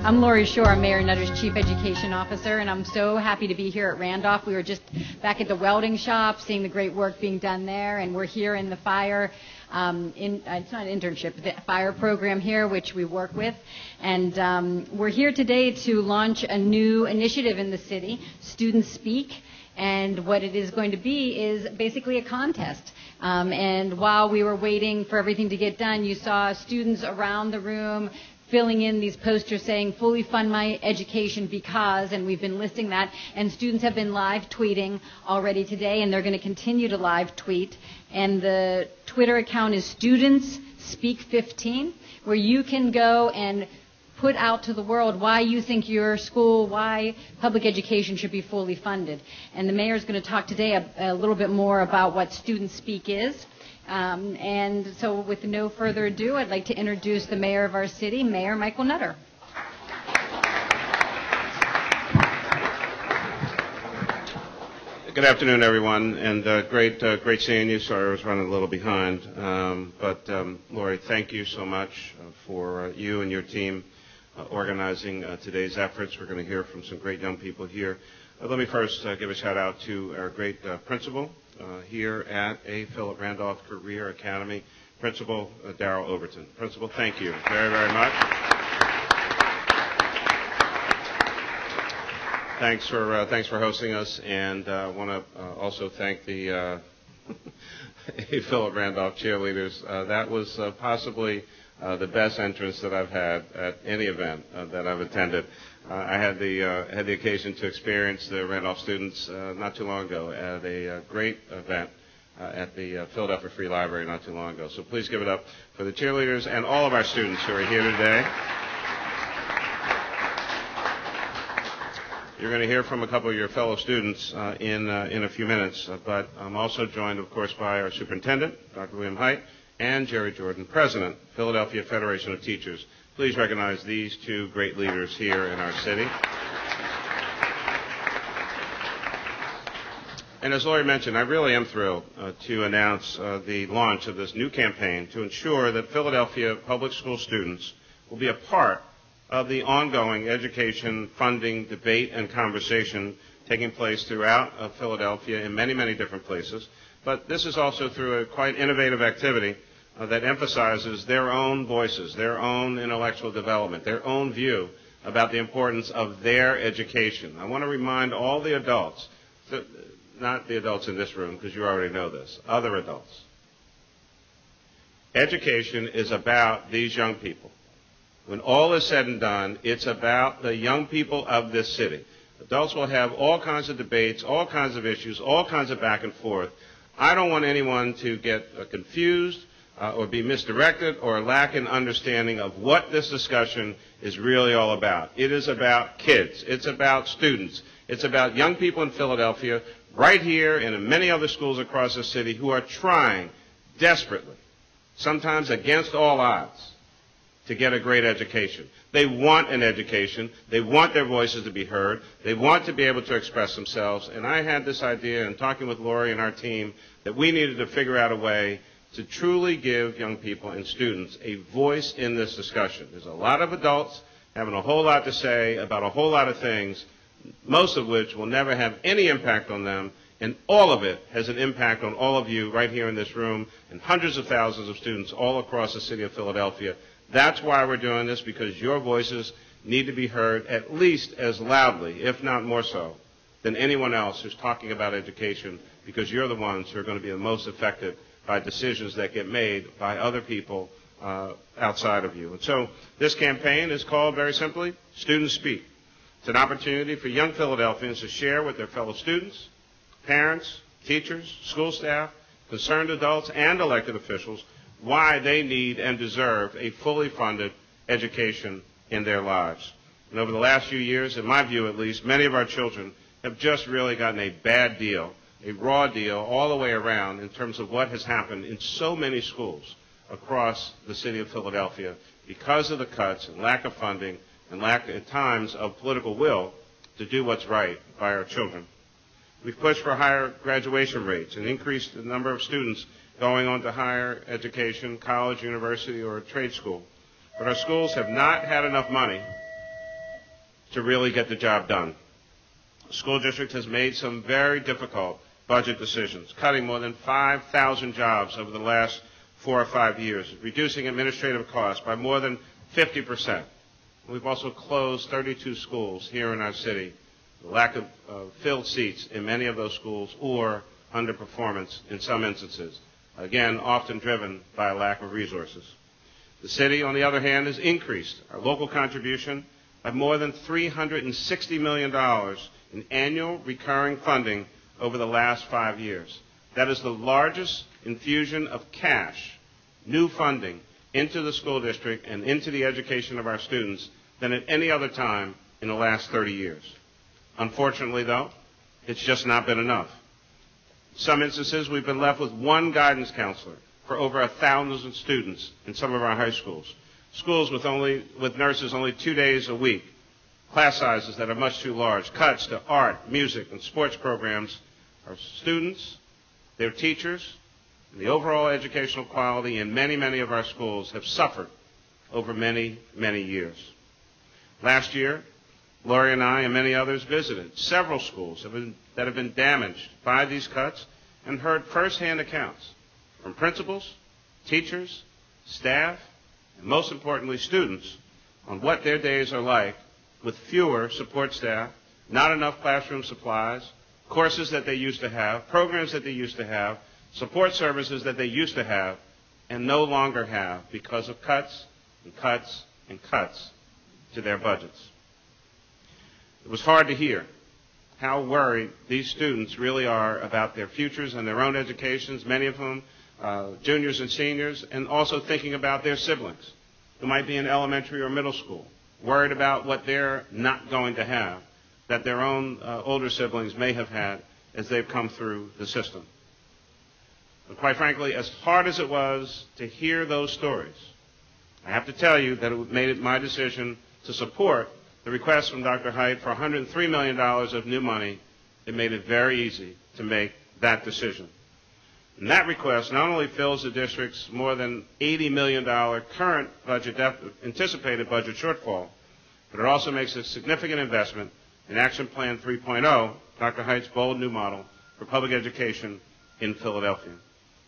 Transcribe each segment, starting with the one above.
I'm Lori Shore, I'm Mayor Nutter's Chief Education Officer, and I'm so happy to be here at Randolph. We were just back at the welding shop, seeing the great work being done there, and we're here in the fire, it's not an internship, the fire program here, which we work with. And we're here today to launch a new initiative in the city, Students Speak. And what it is going to be is basically a contest. And while we were waiting for everything to get done, you saw students around the room filling in these posters saying, fully fund my education because, and we've been listing that, and students have been live tweeting already today, and they're going to continue to live tweet. And the Twitter account is Students Speak 15, where you can go and put out to the world why you think your school, why public education should be fully funded. And the mayor is going to talk today a little bit more about what Student Speak is. And so with no further ado, I'd like to introduce the mayor of our city, Mayor Michael Nutter. Good afternoon, everyone, and great seeing you. Sorry I was running a little behind. But Lori, thank you so much for you and your team organizing today's efforts. We're going to hear from some great young people here. Let me first give a shout out to our great principal here at A. Philip Randolph Career Academy, Principal Darrell Overton. Principal, thank you very, very much. Thanks for hosting us, and I want to also thank the A. Philip Randolph cheerleaders. That was possibly the best entrance that I've had at any event that I've attended. I had the occasion to experience the Randolph students not too long ago at a great event at the Philadelphia Free Library not too long ago. So please give it up for the cheerleaders and all of our students who are here today. You're going to hear from a couple of your fellow students in a few minutes, but I'm also joined, of course, by our superintendent, Dr. William Hite, and Jerry Jordan, President, Philadelphia Federation of Teachers. Please recognize these two great leaders here in our city. And as Lori mentioned, I really am thrilled to announce the launch of this new campaign to ensure that Philadelphia public school students will be a part of the ongoing education funding debate and conversation taking place throughout Philadelphia in many, many different places. But this is also through a quite innovative activity that emphasizes their own voices, their own intellectual development, their own view about the importance of their education. I want to remind all the adults, not the adults in this room because you already know this, other adults. Education is about these young people. When all is said and done, it's about the young people of this city. Adults will have all kinds of debates, all kinds of issues, all kinds of back and forth. I don't want anyone to get confused or be misdirected or lack an understanding of what this discussion is really all about. It is about kids. It's about students. It's about young people in Philadelphia, right here and in many other schools across the city who are trying desperately, sometimes against all odds, to get a great education. They want an education. They want their voices to be heard. They want to be able to express themselves. And I had this idea in talking with Lori and our team that we needed to figure out a way to truly give young people and students a voice in this discussion. There's a lot of adults having a whole lot to say about a whole lot of things, most of which will never have any impact on them, and all of it has an impact on all of you right here in this room and hundreds of thousands of students all across the city of Philadelphia. That's why we're doing this, because your voices need to be heard at least as loudly, if not more so, than anyone else who's talking about education, because you're the ones who are going to be the most affected by decisions that get made by other people outside of you. And so this campaign is called, very simply, Students Speak. It's an opportunity for young Philadelphians to share with their fellow students, parents, teachers, school staff, concerned adults, and elected officials why they need and deserve a fully funded education in their lives. And over the last few years, in my view at least, many of our children have just really gotten a bad deal, a raw deal all the way around in terms of what has happened in so many schools across the city of Philadelphia because of the cuts and lack of funding and lack at times of political will to do what's right by our children. We've pushed for higher graduation rates and increased the number of students going on to higher education, college, university, or trade school. But our schools have not had enough money to really get the job done. The school district has made some very difficult budget decisions, cutting more than 5,000 jobs over the last 4 or 5 years, reducing administrative costs by more than 50%. We've also closed 32 schools here in our city, the lack of filled seats in many of those schools or underperformance in some instances, again, often driven by a lack of resources. The city, on the other hand, has increased our local contribution by more than $360 million in annual recurring funding over the last 5 years. That is the largest infusion of cash, new funding, into the school district and into the education of our students than at any other time in the last 30 years. Unfortunately, though, it's just not been enough. In some instances, we've been left with one guidance counselor for over 1,000 students in some of our high schools. Schools with nurses only 2 days a week, class sizes that are much too large, cuts to art, music, and sports programs. Our students, their teachers, and the overall educational quality in many, many of our schools have suffered over many, many years. Last year, Lori and I and many others visited several schools that have been damaged by these cuts and heard firsthand accounts from principals, teachers, staff, and most importantly, students on what their days are like with fewer support staff, not enough classroom supplies, courses that they used to have, programs that they used to have, support services that they used to have, and no longer have because of cuts and cuts and cuts to their budgets. It was hard to hear how worried these students really are about their futures and their own educations, many of whom juniors and seniors, and also thinking about their siblings who might be in elementary or middle school, worried about what they're not going to have that their own older siblings may have had as they've come through the system. But quite frankly, as hard as it was to hear those stories, I have to tell you that it made it my decision to support the request from Dr. Hite for $103 million of new money. It made it very easy to make that decision. And that request not only fills the district's more than $80 million current anticipated budget shortfall, but it also makes a significant investment in Action Plan 3.0, Dr. Hite's bold new model for public education in Philadelphia.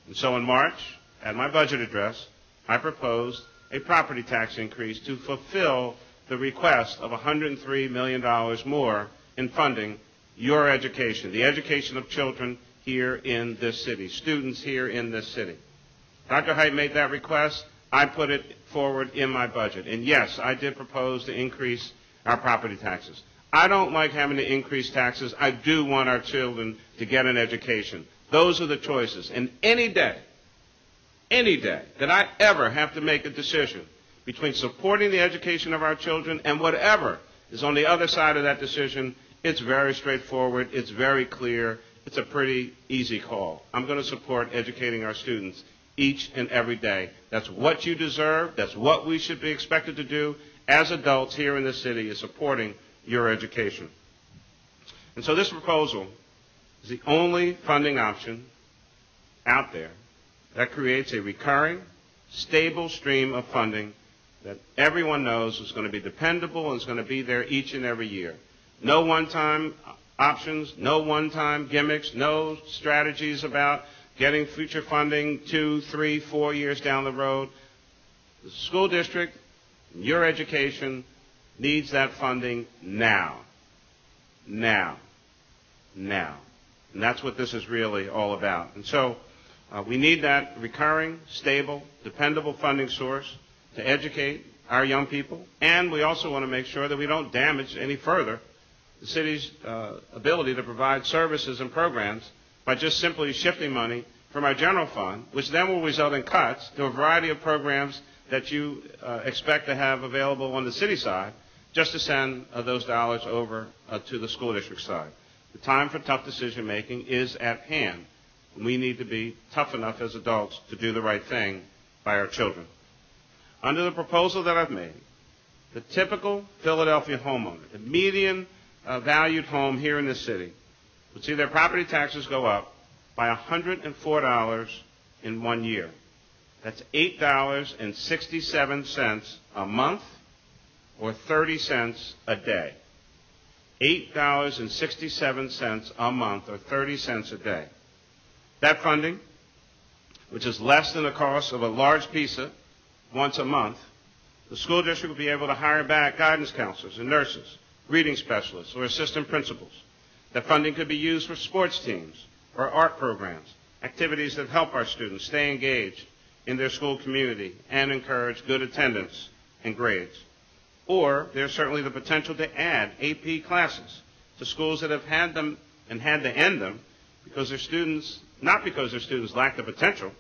And so in March, at my budget address, I proposed a property tax increase to fulfill the request of $103 million more in funding your education, the education of children here in this city, students here in this city. Dr. Hite made that request. I put it forward in my budget. And yes, I did propose to increase our property taxes. I don't like having to increase taxes. I do want our children to get an education. Those are the choices. And any day that I ever have to make a decision between supporting the education of our children and whatever is on the other side of that decision, it's very straightforward. It's very clear. It's a pretty easy call. I'm going to support educating our students each and every day. That's what you deserve. That's what we should be expected to do as adults here in this city, is supporting your education. And so this proposal is the only funding option out there that creates a recurring, stable stream of funding that everyone knows is going to be dependable and is going to be there each and every year. No one-time options, no one-time gimmicks, no strategies about getting future funding 2, 3, 4 years down the road. The school district, your education, needs that funding now. Now. Now. And that's what this is really all about. And so we need that recurring, stable, dependable funding source to educate our young people. And we also want to make sure that we don't damage any further the city's ability to provide services and programs by just simply shifting money from our general fund, which then will result in cuts to a variety of programs that you expect to have available on the city side, just to send those dollars over to the school district side. The time for tough decision making is at hand. We need to be tough enough as adults to do the right thing by our children. Under the proposal that I've made, the typical Philadelphia homeowner, the median valued home here in this city, would see their property taxes go up by $104 in 1 year. That's $8.67 a month, or 30 cents a day. $8.67 a month, or 30 cents a day. That funding, which is less than the cost of a large pizza once a month, the school district will be able to hire back guidance counselors and nurses, reading specialists, or assistant principals. That funding could be used for sports teams or art programs, activities that help our students stay engaged in their school community and encourage good attendance and grades. Or there's certainly the potential to add AP classes to schools that have had them and had to end them because their students, not because their students lack the potential,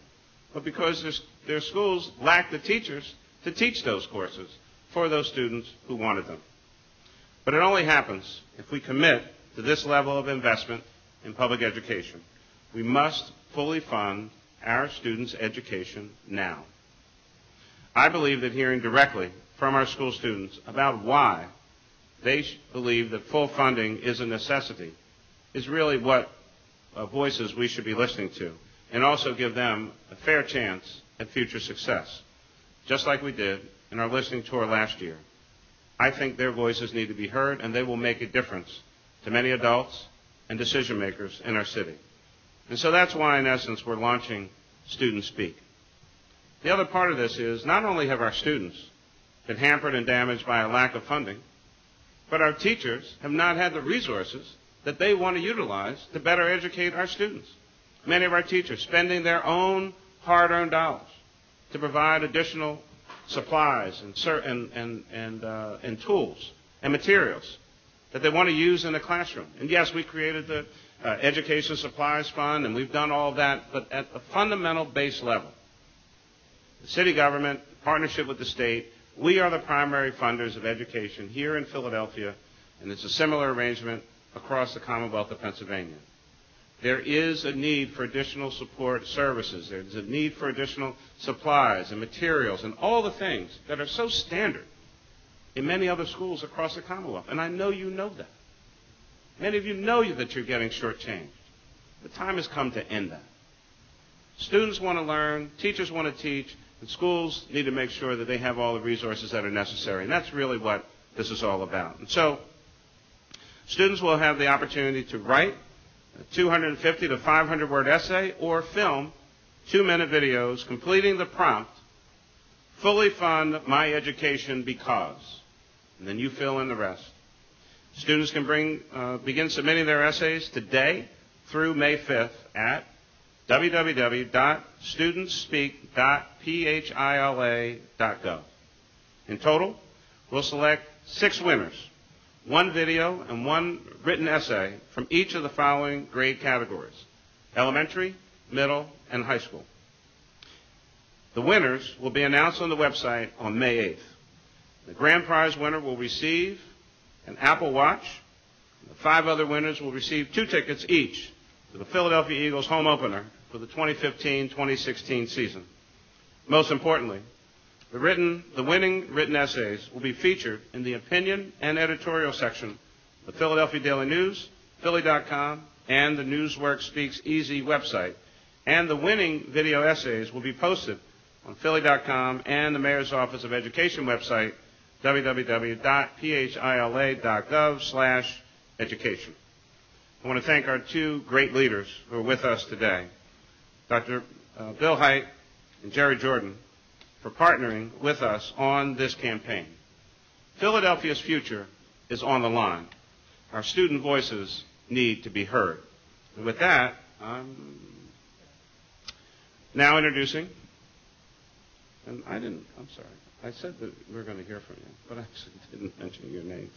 but because their schools lack the teachers to teach those courses for those students who wanted them. But it only happens if we commit to this level of investment in public education. We must fully fund our students' education now. I believe that hearing directly from our school students about why they believe that full funding is a necessity is really what voices we should be listening to, and also give them a fair chance at future success, just like we did in our listening tour last year. I think their voices need to be heard, and they will make a difference to many adults and decision makers in our city. And so that's why, in essence, we're launching Student Speak. The other part of this is not only have our students been hampered and damaged by a lack of funding, but our teachers have not had the resources that they want to utilize to better educate our students. Many of our teachers spending their own hard-earned dollars to provide additional supplies and tools and materials that they want to use in the classroom. And yes, we created the Education Supplies Fund, and we've done all of that, but at the fundamental base level, the city government, in partnership with the state, we are the primary funders of education here in Philadelphia, and it's a similar arrangement across the Commonwealth of Pennsylvania. There is a need for additional support services. There's a need for additional supplies and materials and all the things that are so standard in many other schools across the Commonwealth. And I know you know that. Many of you know that you're getting shortchanged. The time has come to end that. Students want to learn, teachers want to teach, and schools need to make sure that they have all the resources that are necessary. And that's really what this is all about. And so students will have the opportunity to write a 250 to 500 word essay or film 2-minute videos completing the prompt, fully fund my education because, and then you fill in the rest. Students can begin submitting their essays today through May 5th at www.studentspeak.phila.gov. In total, we'll select 6 winners, 1 video and 1 written essay from each of the following grade categories: elementary, middle, and high school. The winners will be announced on the website on May 8th. The grand prize winner will receive an Apple Watch. The 5 other winners will receive 2 tickets each to the Philadelphia Eagles home opener for the 2015-2016 season. Most importantly, the winning written essays will be featured in the opinion and editorial section of the Philadelphia Daily News, Philly.com, and the Newswork Speaks Easy website. And the winning video essays will be posted on Philly.com and the Mayor's Office of Education website, www.phila.gov/education. I want to thank our 2 great leaders who are with us today, Dr. Bill Hite and Jerry Jordan, for partnering with us on this campaign. Philadelphia's future is on the line. Our student voices need to be heard. And with that, I'm now introducing, and I'm sorry, I said that we were going to hear from you, but I actually didn't mention your names.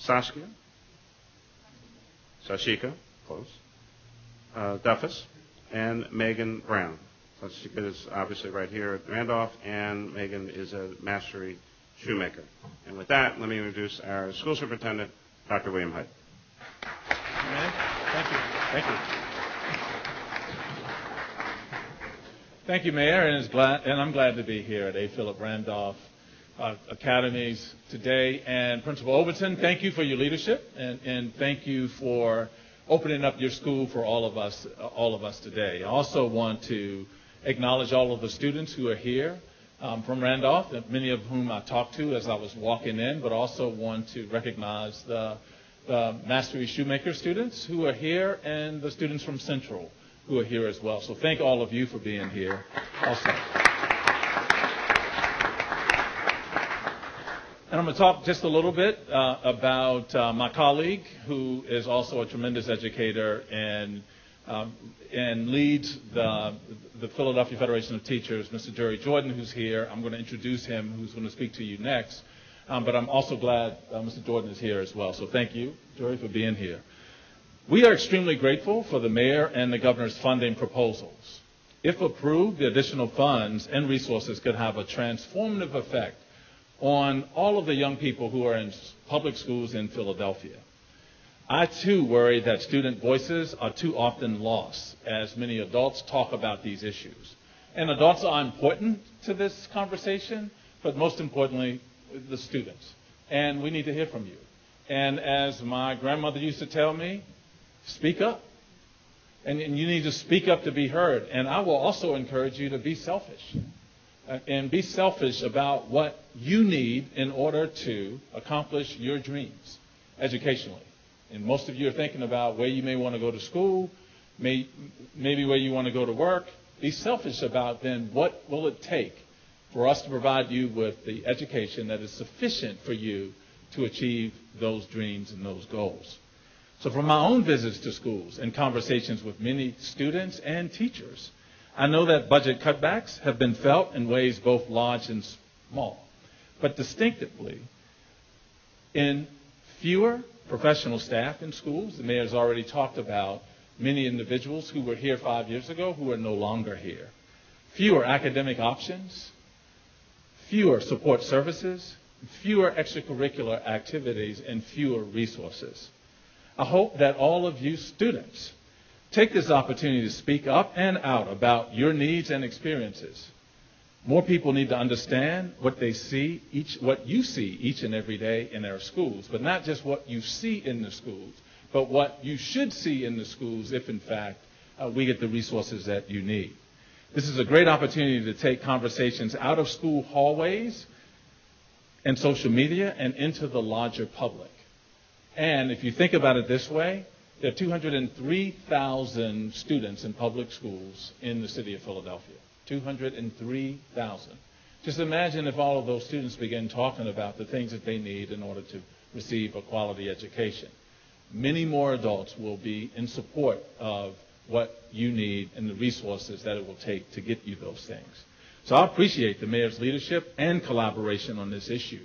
Sashika, close, Duffus, and Megan Brown. Sashika is obviously right here at Randolph, and Megan is a mastery shoemaker. And with that, let me introduce our school superintendent, Dr. William Hite. Thank you. Thank you. Thank you, Mayor, and I'm glad to be here at A. Philip Randolph Academies today. And Principal Overton, thank you for your leadership, and thank you for opening up your school for all of us today. I also want to acknowledge all of the students who are here. from Randolph, many of whom I talked to as I was walking in, but also want to recognize the Mastery Shoemaker students who are here and the students from Central who are here as well. So thank all of you for being here also. And I'm going to talk just a little bit about my colleague, who is also a tremendous educator and leads the Philadelphia Federation of Teachers, Mr. Jerry Jordan, who's here. I'm going to introduce him, who's going to speak to you next. But I'm also glad Mr. Jordan is here as well. So thank you, Jerry, for being here. We are extremely grateful for the mayor and the governor's funding proposals. If approved, the additional funds and resources could have a transformative effect on all of the young people who are in public schools in Philadelphia. I, too, worry that student voices are too often lost as many adults talk about these issues. And adults are important to this conversation, but most importantly, the students. And we need to hear from you. And as my grandmother used to tell me, speak up. And you need to speak up to be heard. And I will also encourage you to be selfish. And be selfish about what you need in order to accomplish your dreams educationally. And most of you are thinking about where you may want to go to school, maybe where you want to go to work. Be selfish about then what will it take for us to provide you with the education that is sufficient for you to achieve those dreams and those goals. So from my own visits to schools and conversations with many students and teachers, I know that budget cutbacks have been felt in ways both large and small, but distinctively in fewer professional staff in schools. The mayor's already talked about many individuals who were here 5 years ago who are no longer here. Fewer academic options, fewer support services, fewer extracurricular activities, and fewer resources. I hope that all of you students take this opportunity to speak up and out about your needs and experiences. More people need to understand what you see each and every day in our schools, but not just what you see in the schools, but what you should see in the schools if, in fact, we get the resources that you need. This is a great opportunity to take conversations out of school hallways and social media and into the larger public. And if you think about it this way, there are 203,000 students in public schools in the city of Philadelphia. 203,000. Just imagine if all of those students begin talking about the things that they need in order to receive a quality education. Many more adults will be in support of what you need and the resources that it will take to get you those things. So I appreciate the mayor's leadership and collaboration on this issue.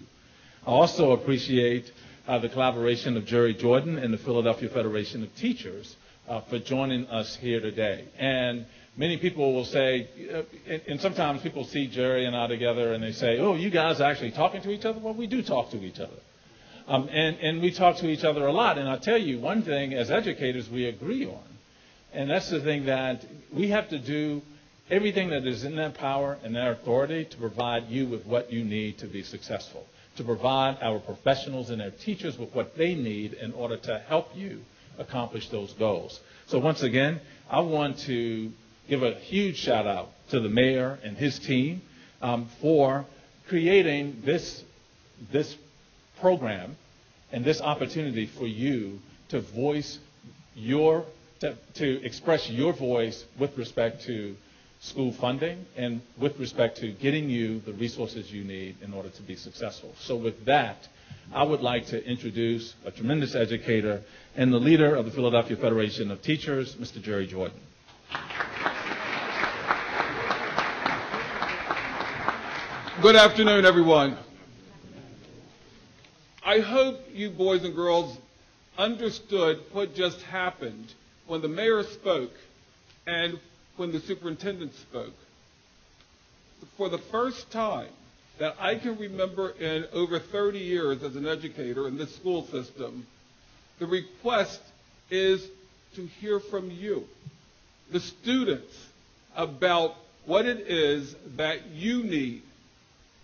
I also appreciate the collaboration of Jerry Jordan and the Philadelphia Federation of Teachers for joining us here today. And many people will say, and sometimes people see Jerry and I together and they say, oh, you guys are actually talking to each other? Well, we do talk to each other. And we talk to each other a lot. And I tell you, one thing as educators we agree on, and that's the thing that we have to do everything that is in their power and their authority to provide you with what you need to be successful, to provide our professionals and our teachers with what they need in order to help you accomplish those goals. So once again, I want to give a huge shout out to the mayor and his team for creating this program and this opportunity for you to voice to express your voice with respect to school funding and with respect to getting you the resources you need in order to be successful. So with that, I would like to introduce a tremendous educator and the leader of the Philadelphia Federation of Teachers, Mr. Jerry Jordan. Good afternoon, everyone. I hope you boys and girls understood what just happened when the mayor spoke and when the superintendent spoke. For the first time that I can remember in over 30 years as an educator in this school system, the request is to hear from you, the students, about what it is that you need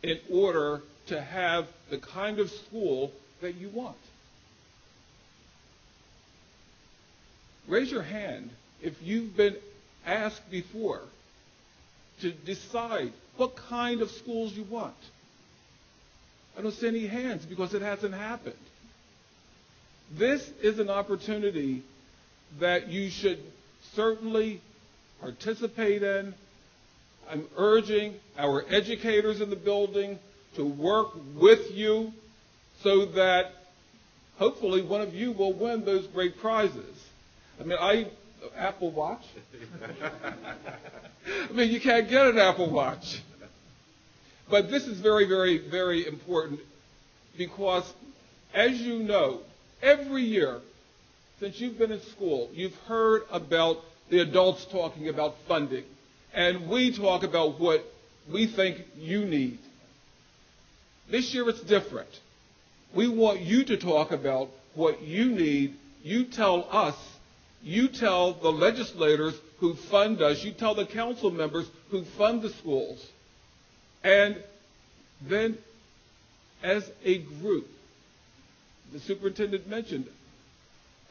in order to have the kind of school that you want. Raise your hand if you've been asked before to decide what kind of schools you want? I don't see any hands because it hasn't happened. This is an opportunity that you should certainly participate in. I'm urging our educators in the building to work with you so that hopefully one of you will win those great prizes. I mean, Apple Watch. I mean, you can't get an Apple Watch. But this is very, very, very important because, as you know, every year since you've been in school, you've heard about the adults talking about funding. And we talk about what we think you need. This year it's different. We want you to talk about what you need. You tell us, you tell the legislators who fund us, you tell the council members who fund the schools. And then as a group, the superintendent mentioned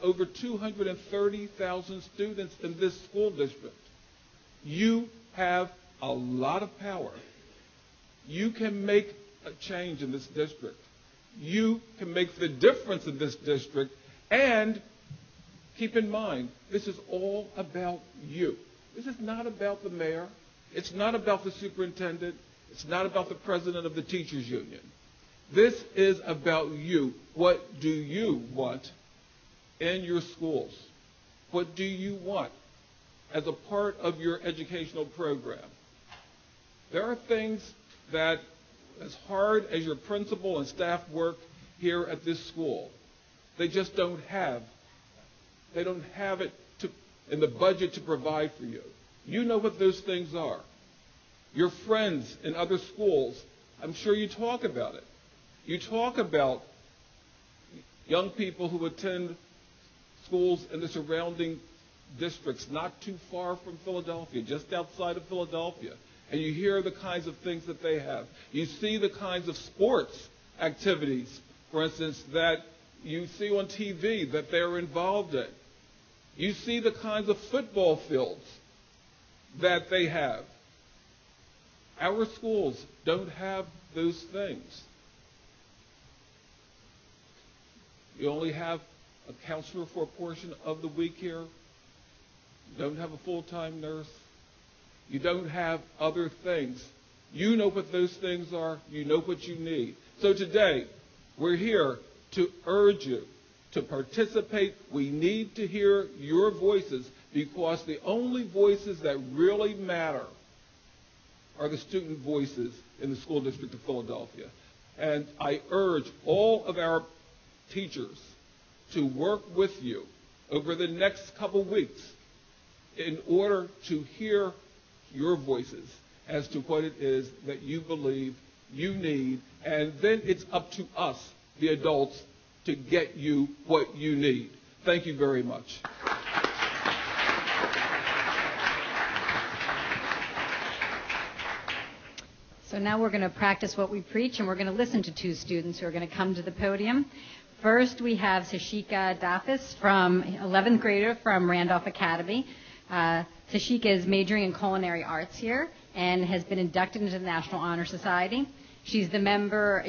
over 230,000 students in this school district. You have a lot of power. You can make a change in this district. You can make the difference in this district. And keep in mind, this is all about you. This is not about the mayor. It's not about the superintendent. It's not about the president of the teachers union. This is about you. What do you want in your schools? What do you want as a part of your educational program? There are things that, as hard as your principal and staff work here at this school, they just don't have. They don't have it in the budget to provide for you. You know what those things are. Your friends in other schools, I'm sure you talk about it. You talk about young people who attend schools in the surrounding districts not too far from Philadelphia, just outside of Philadelphia, and you hear the kinds of things that they have. You see the kinds of sports activities, for instance, that you see on TV that they're involved in. You see the kinds of football fields that they have. Our schools don't have those things. You only have a counselor for a portion of the week here. You don't have a full-time nurse. You don't have other things. You know what those things are. You know what you need. So today, we're here to urge you to participate. We need to hear your voices because the only voices that really matter are the student voices in the school district of Philadelphia. And I urge all of our teachers to work with you over the next couple weeks in order to hear your voices as to what it is that you believe you need, and then it's up to us, the adults, to get you what you need. Thank you very much. So now we're going to practice what we preach, and we're going to listen to two students who are going to come to the podium. First, we have Sashika Dafis, from 11th grader from Randolph Academy. Sashika is majoring in culinary arts here and has been inducted into the National Honor Society. She's a member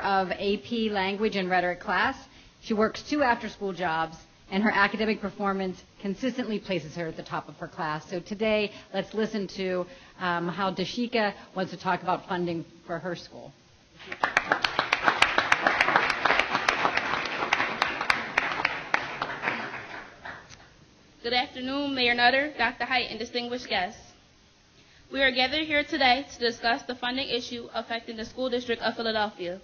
of AP Language and Rhetoric class. She works 2 after-school jobs, and her academic performance consistently places her at the top of her class. So today, let's listen to how Dashika wants to talk about funding for her school. Good afternoon, Mayor Nutter, Dr. Hite, and distinguished guests. We are gathered here today to discuss the funding issue affecting the school district of Philadelphia.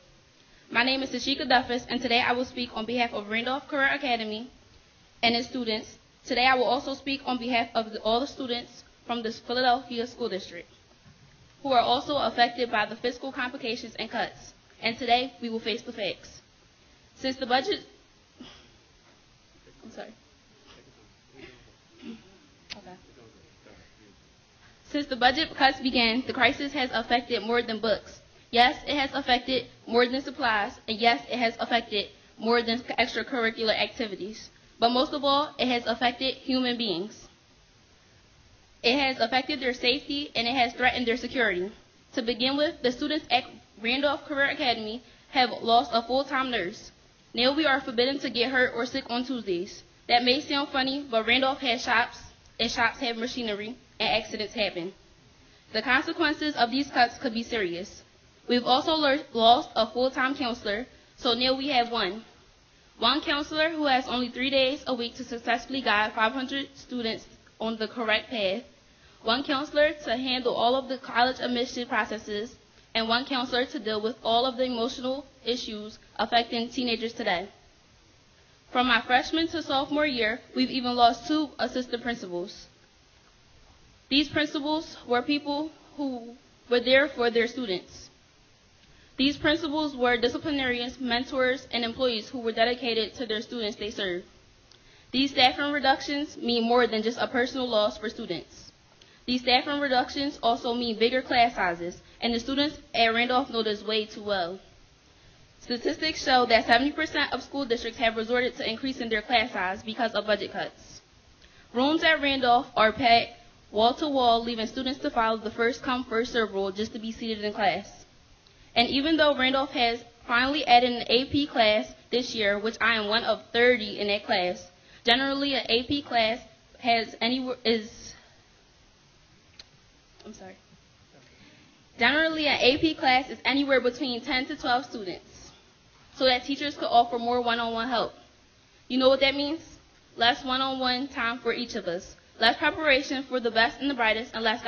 My name is Sashika Duffus, and today I will speak on behalf of Randolph Career Academy and its students. Today I will also speak on behalf of all the students from the Philadelphia School District who are also affected by the fiscal complications and cuts. And today we will face the facts. Since the budget cuts began, the crisis has affected more than books. Yes, it has affected more than supplies, and yes, it has affected more than extracurricular activities. But most of all, it has affected human beings. It has affected their safety, and it has threatened their security. To begin with, the students at Randolph Career Academy have lost a full-time nurse. Now we are forbidden to get hurt or sick on Tuesdays. That may sound funny, but Randolph has shops, and shops have machinery, and accidents happen. The consequences of these cuts could be serious. We've also lost a full-time counselor, so now we have one. One counselor who has only 3 days a week to successfully guide 500 students on the correct path, one counselor to handle all of the college admission processes, and one counselor to deal with all of the emotional issues affecting teenagers today. From my freshman to sophomore year, we've even lost 2 assistant principals. These principals were people who were there for their students. These principals were disciplinarians, mentors, and employees who were dedicated to their students they served. These staffing reductions mean more than just a personal loss for students. These staffing reductions also mean bigger class sizes, and the students at Randolph know this way too well. Statistics show that 70% of school districts have resorted to increasing their class size because of budget cuts. Rooms at Randolph are packed wall to wall, leaving students to follow the first come, first serve rule just to be seated in class. And even though Randolph has finally added an AP class this year, which I am one of 30 in that class, generally an AP class Generally, an AP class is anywhere between 10 to 12 students, so that teachers could offer more one-on-one help. You know what that means? Less one-on-one time for each of us, less preparation for the best and the brightest, and less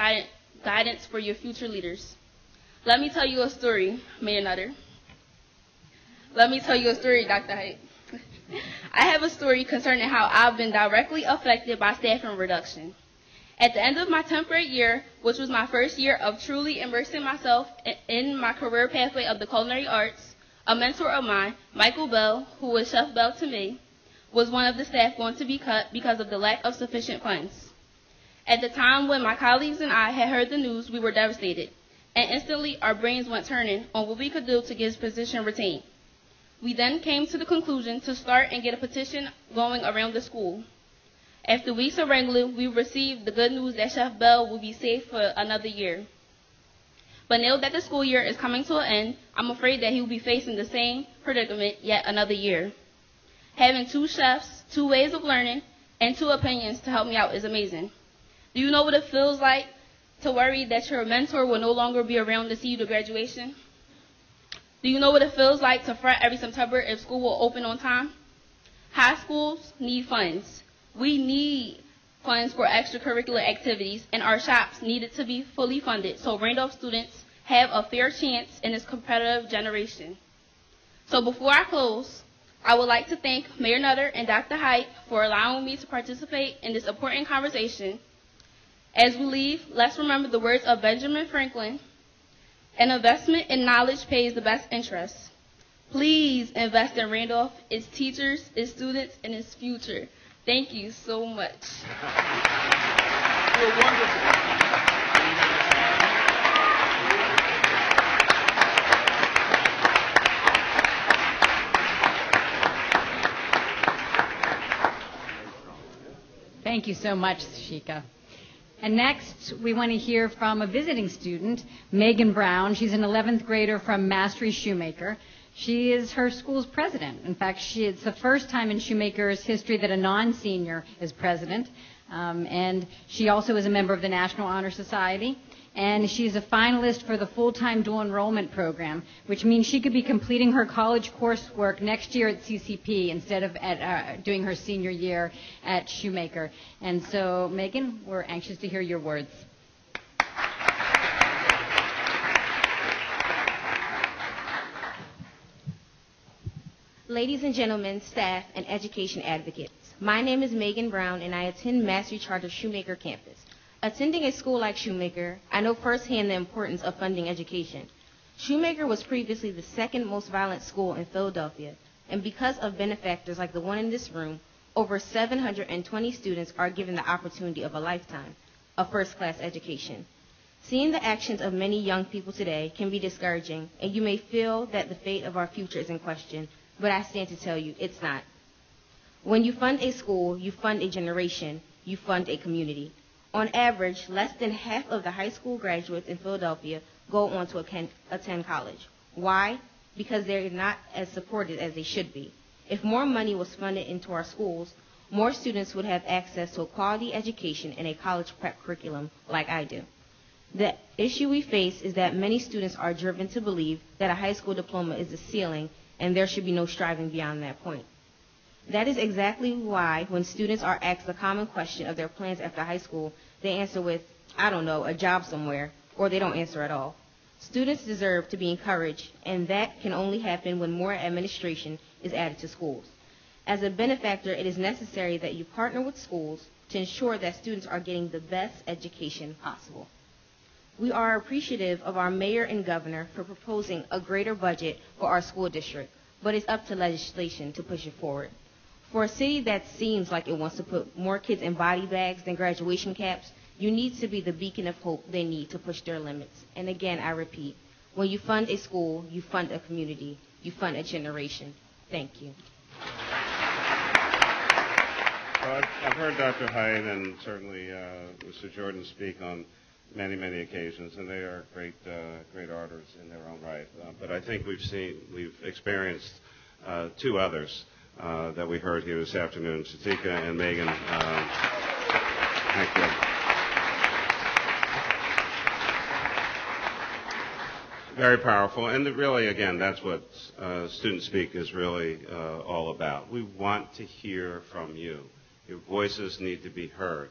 guidance for your future leaders. Let me tell you a story, Mayor Nutter. Let me tell you a story, Dr. Hite. I have a story concerning how I've been directly affected by staffing reduction. At the end of my 10th grade year, which was my first year of truly immersing myself in my career pathway of the culinary arts, a mentor of mine, Michael Bell, who was Chef Bell to me, was one of the staff going to be cut because of the lack of sufficient funds. At the time when my colleagues and I had heard the news, we were devastated, and instantly our brains went turning on what we could do to get his position retained. We then came to the conclusion to start and get a petition going around the school. After weeks of wrangling, we received the good news that Chef Bell will be safe for another year. But now that the school year is coming to an end, I'm afraid that he will be facing the same predicament yet another year. Having 2 chefs, 2 ways of learning, and 2 opinions to help me out is amazing. Do you know what it feels like to worry that your mentor will no longer be around to see you to graduation? Do you know what it feels like to fret every September if school will open on time? High schools need funds. We need funds for extracurricular activities, and our shops needed to be fully funded so Randolph students have a fair chance in this competitive generation. So before I close, I would like to thank Mayor Nutter and Dr. Hite for allowing me to participate in this important conversation. As we leave, let's remember the words of Benjamin Franklin: an investment in knowledge pays the best interest. Please invest in Randolph, its teachers, its students, and its future. Thank you so much. You're wonderful. Thank you so much, Shika. And next, we want to hear from a visiting student, Megan Brown. She's an 11th grader from Mastery Shoemaker. She is her school's president. In fact, it's the first time in Shoemaker's history that a non-senior is president. And she also is a member of the National Honor Society. And she's a finalist for the full-time dual enrollment program, which means she could be completing her college coursework next year at CCP instead of doing her senior year at Shoemaker. And so, Megan, we're anxious to hear your words. Ladies and gentlemen, staff, and education advocates, my name is Megan Brown, and I attend Mastery Charter Shoemaker campus. Attending a school like Shoemaker, I know firsthand the importance of funding education. Shoemaker was previously the 2nd most violent school in Philadelphia, and because of benefactors like the one in this room, over 720 students are given the opportunity of a lifetime, a first-class education. Seeing the actions of many young people today can be discouraging, and you may feel that the fate of our future is in question, but I stand to tell you, it's not. When you fund a school, you fund a generation, you fund a community. On average, less than half of the high school graduates in Philadelphia go on to attend college. Why? Because they're not as supported as they should be. If more money was funded into our schools, more students would have access to a quality education and a college prep curriculum like I do. The issue we face is that many students are driven to believe that a high school diploma is the ceiling and there should be no striving beyond that point. That is exactly why when students are asked the common question of their plans after high school, they answer with, I don't know, a job somewhere, or they don't answer at all. Students deserve to be encouraged, and that can only happen when more administration is added to schools. As a benefactor, it is necessary that you partner with schools to ensure that students are getting the best education possible. We are appreciative of our mayor and governor for proposing a greater budget for our school district, but it's up to legislation to push it forward. For a city that seems like it wants to put more kids in body bags than graduation caps, you need to be the beacon of hope they need to push their limits. And again, I repeat, when you fund a school, you fund a community, you fund a generation. Thank you. Well, I've heard Dr. Hite and certainly Mr. Jordan speak on many, many occasions, and they are great orators in their own right. But I think we've experienced two others that we heard here this afternoon, Shatika and Megan. Thank you. Very powerful, and really, again, that's what Student Speak is really all about. We want to hear from you. Your voices need to be heard.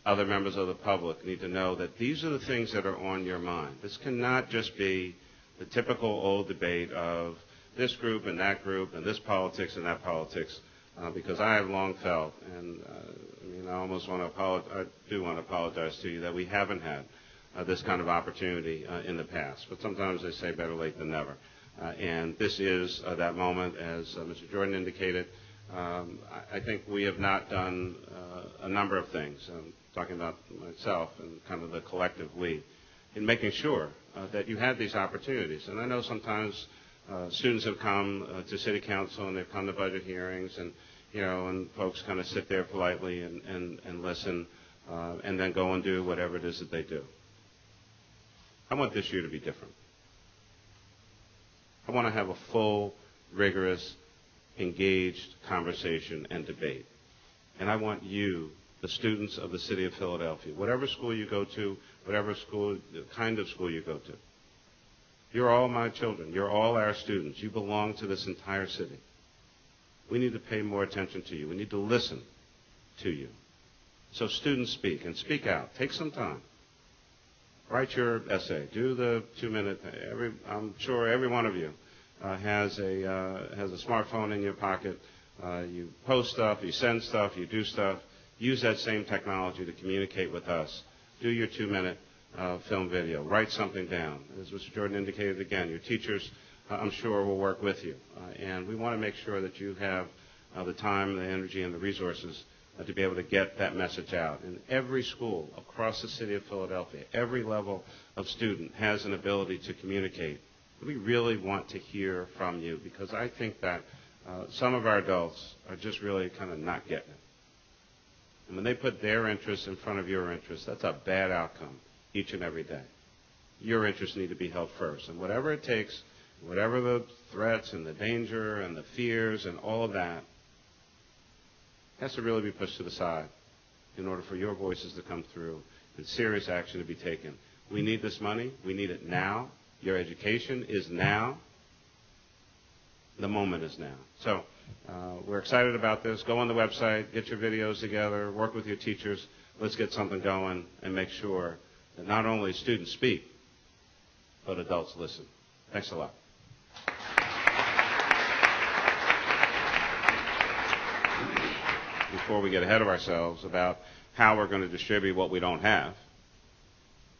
Other members of the public need to know that these are the things that are on your mind. This cannot just be the typical old debate of this group and this politics and that politics, because I have long felt, and I almost want to apologize. I do want to apologize to you that we haven't had this kind of opportunity in the past. But sometimes they say better late than never. And this is that moment, as Mr. Jordan indicated. I think we have not done a number of things. I'm talking about myself and kind of the collective we, in making sure that you had these opportunities. And I know sometimes students have come to City Council and they've come to budget hearings, and and folks kind of sit there politely and listen, and then go and do whatever it is that they do. I want this year to be different. I want to have a full, rigorous, engaged conversation and debate. And I want you, the students of the city of Philadelphia, whatever school you go to, whatever school, kind of school you go to, you're all my children. You're all our students. You belong to this entire city. We need to pay more attention to you. We need to listen to you. So students speak, and speak out. Take some time. Write your essay. Do the 2-minute. I'm sure every one of you has a smartphone in your pocket. You post stuff. You send stuff. You do stuff. Use that same technology to communicate with us. Do your 2-minute film video. Write something down. As Mr. Jordan indicated again, your teachers, I'm sure, will work with you. And we want to make sure that you have the time, the energy, and the resources to be able to get that message out. In every school across the city of Philadelphia, every level of student has an ability to communicate. We really want to hear from you, because I think that some of our adults are just really kind of not getting it. And when they put their interests in front of your interests, that's a bad outcome each and every day. Your interests need to be held first. And whatever it takes, whatever the threats and the danger and the fears and all of that, has to really be pushed to the side in order for your voices to come through and serious action to be taken. We need this money. We need it now. Your education is now. The moment is now. So we're excited about this. Go on the website, get your videos together, work with your teachers. Let's get something going and make sure that not only students speak, but adults listen. Thanks a lot. Before we get ahead of ourselves about how we're going to distribute what we don't have,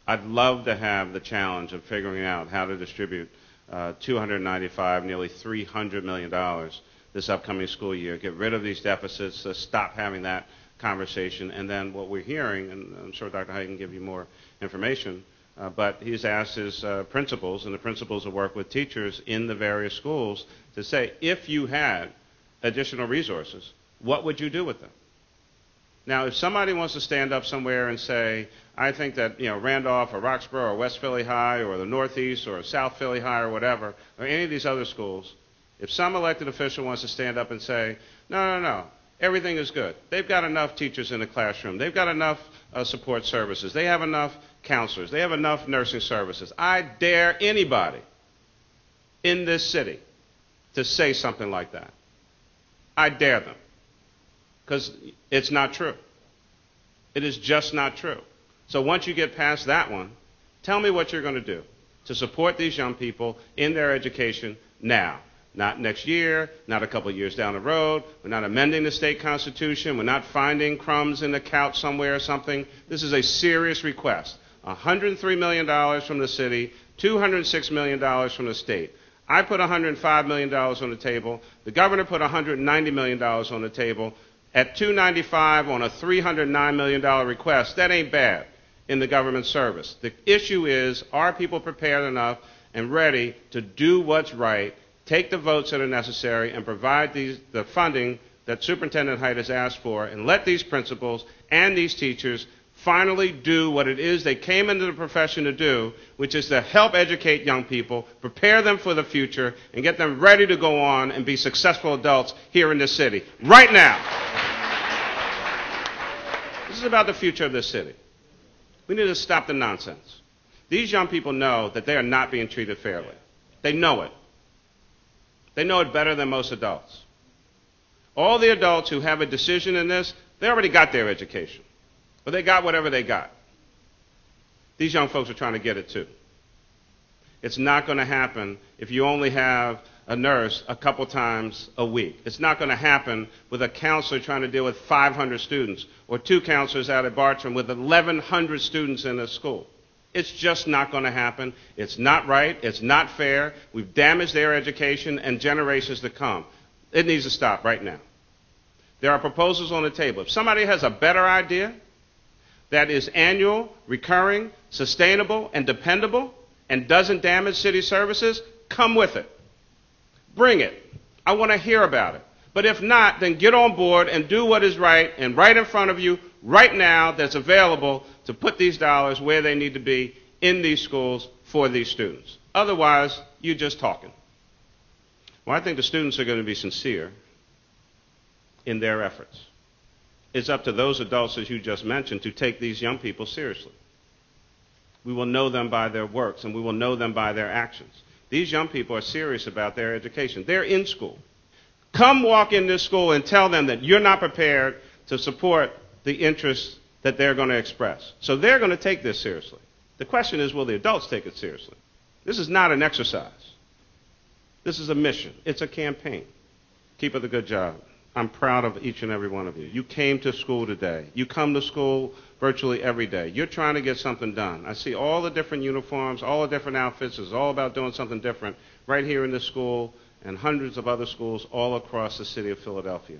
I'd love to have the challenge of figuring out how to distribute $295, nearly $300 million this upcoming school year, get rid of these deficits, stop having that conversation. And then what we're hearing, and I'm sure Dr. Hite can give you more information, but he's asked his principals, and the principals will work with teachers in the various schools to say, if you had additional resources, what would you do with them? Now, if somebody wants to stand up somewhere and say, I think that, Randolph or Roxborough or West Philly High or the Northeast or South Philly High or whatever, or any of these other schools, if some elected official wants to stand up and say, no, everything is good. They've got enough teachers in the classroom. They've got enough support services. They have enough counselors. They have enough nursing services. I dare anybody in this city to say something like that. I dare them. Because it's not true. It is just not true. So once you get past that one, tell me what you're going to do to support these young people in their education now. Not next year, not a couple of years down the road. We're not amending the state constitution. We're not finding crumbs in the couch somewhere or something. This is a serious request. $103 million from the city, $206 million from the state. I put $105 million on the table. The governor put $190 million on the table. At $295 on a $309 million request, that ain't bad in the government service. The issue is, are people prepared enough and ready to do what's right, take the votes that are necessary, and provide the funding that Superintendent Hite has asked for, and let these principals and these teachers finally do what it is they came into the profession to do, which is to help educate young people, prepare them for the future, and get them ready to go on and be successful adults here in this city, right now. This is about the future of this city. We need to stop the nonsense. These young people know that they are not being treated fairly. They know it. They know it better than most adults. All the adults who have a decision in this, they already got their education. Or they got whatever they got. These young folks are trying to get it too. It's not going to happen if you only have a nurse a couple times a week. It's not going to happen with a counselor trying to deal with 500 students, or two counselors out at Bartram with 1,100 students in a school. It's just not going to happen. It's not right. It's not fair. We've damaged their education and generations to come. It needs to stop right now. There are proposals on the table. If somebody has a better idea that is annual, recurring, sustainable, and dependable, and doesn't damage city services, come with it. Bring it. I want to hear about it. But if not, then get on board and do what is right, and right in front of you, right now, that's available to put these dollars where they need to be in these schools for these students. Otherwise, you're just talking. Well, I think the students are going to be sincere in their efforts. It's up to those adults, as you just mentioned, to take these young people seriously. We will know them by their works, and we will know them by their actions. These young people are serious about their education. They're in school. Come walk in this school and tell them that you're not prepared to support the interests that they're going to express. So they're going to take this seriously. The question is, will the adults take it seriously? This is not an exercise. This is a mission. It's a campaign. Keep up the good job. I'm proud of each and every one of you. You came to school today. You come to school virtually every day. You're trying to get something done. I see all the different uniforms, all the different outfits. It's all about doing something different right here in this school and hundreds of other schools all across the city of Philadelphia.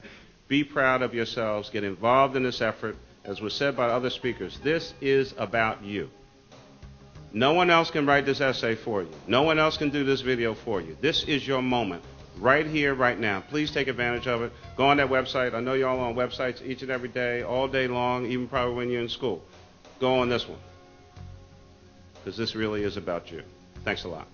Be proud of yourselves. Get involved in this effort. As was said by other speakers, this is about you. No one else can write this essay for you. No one else can do this video for you. This is your moment. Right here, right now. Please take advantage of it. Go on that website. I know you're all on websites each and every day, all day long, even probably when you're in school. Go on this one, because this really is about you. Thanks a lot.